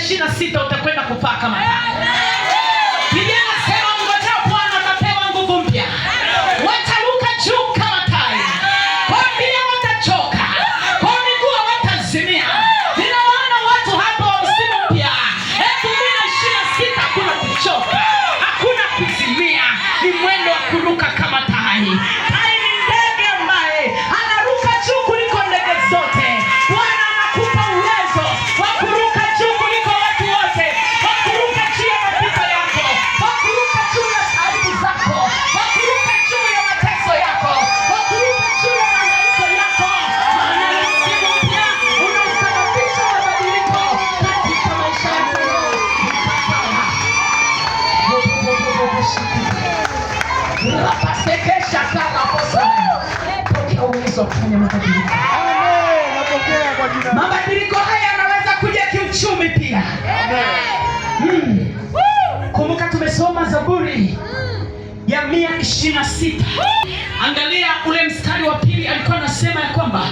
2026 utakwenda kupaa kama tai. Biblia inasema ngojea Bwana atapewa nguvu mpya. Wataruka juu kama tai. Kwa pia watachoka. Kwa miguu watazimia. Ninaona watu hapa wa msimu mpya. 2026 hakuna kuchoka. Hakuna kuzimia. Ni mwendo wa kuruka kama tai. Tai ni ndege ambaye anaruka juu kuliko ndege zote. Bwana anakupa uwezo wa kuruka juu kuliko watu wote. Wa kuruka juu ya mapito yako. Wa kuruka juu ya aibu zako. Wa kuruka juu ya mateso yako. Wa kuruka juu ya mahangaiko yako. Maana ni msimu mpya unaosababisha mabadiliko katika maisha yako. Unapasekesha kama kosa. Pokea uwezo wa kufanya mabadiliko. Amen. Napokea kwa jina. Mabadiliko haya yanaweza kuja kiuchumi pia. Kumbuka tumesoma Zaburi ya 126. Angalia ule mstari wa pili, alikuwa anasema ya kwamba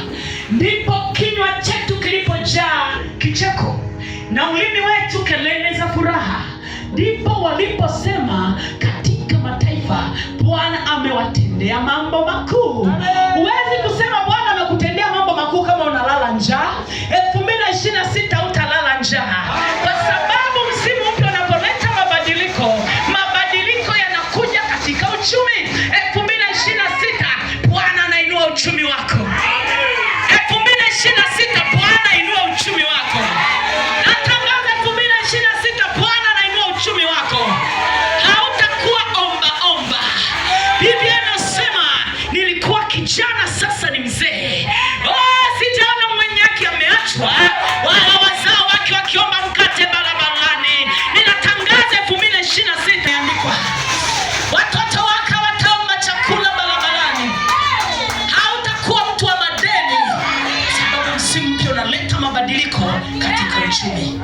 ndipo kinywa chetu kilipojaa kicheko na ulimi wetu kelele za furaha. Ndipo waliposema katika mataifa, Bwana amewatendea mambo makuu. Huwezi kusema Bwana amekutendea mambo makuu kama unalala njaa. 2026 utalala njaa. Kwa sababu msimu mpya unapoleta mabadiliko, mabadiliko yanakuja katika uchumi. 2026 Bwana anainua uchumi wako. 2026 Bwana inua uchumi wako. Natangaza 2026 Bwana anainua uchumi wako. Hautakuwa omba omba. Biblia inasema nilikuwa kijana sasa ni mzee. Sijaona mwenye yake ameachwa wala wazao wake wakiomba mkate barabarani. Ninatangaza 2026 imeandikwa watoto wako wataomba chakula barabarani. Hautakuwa mtu wa madeni, sababu msimu mpya unaleta mabadiliko katika uchumi.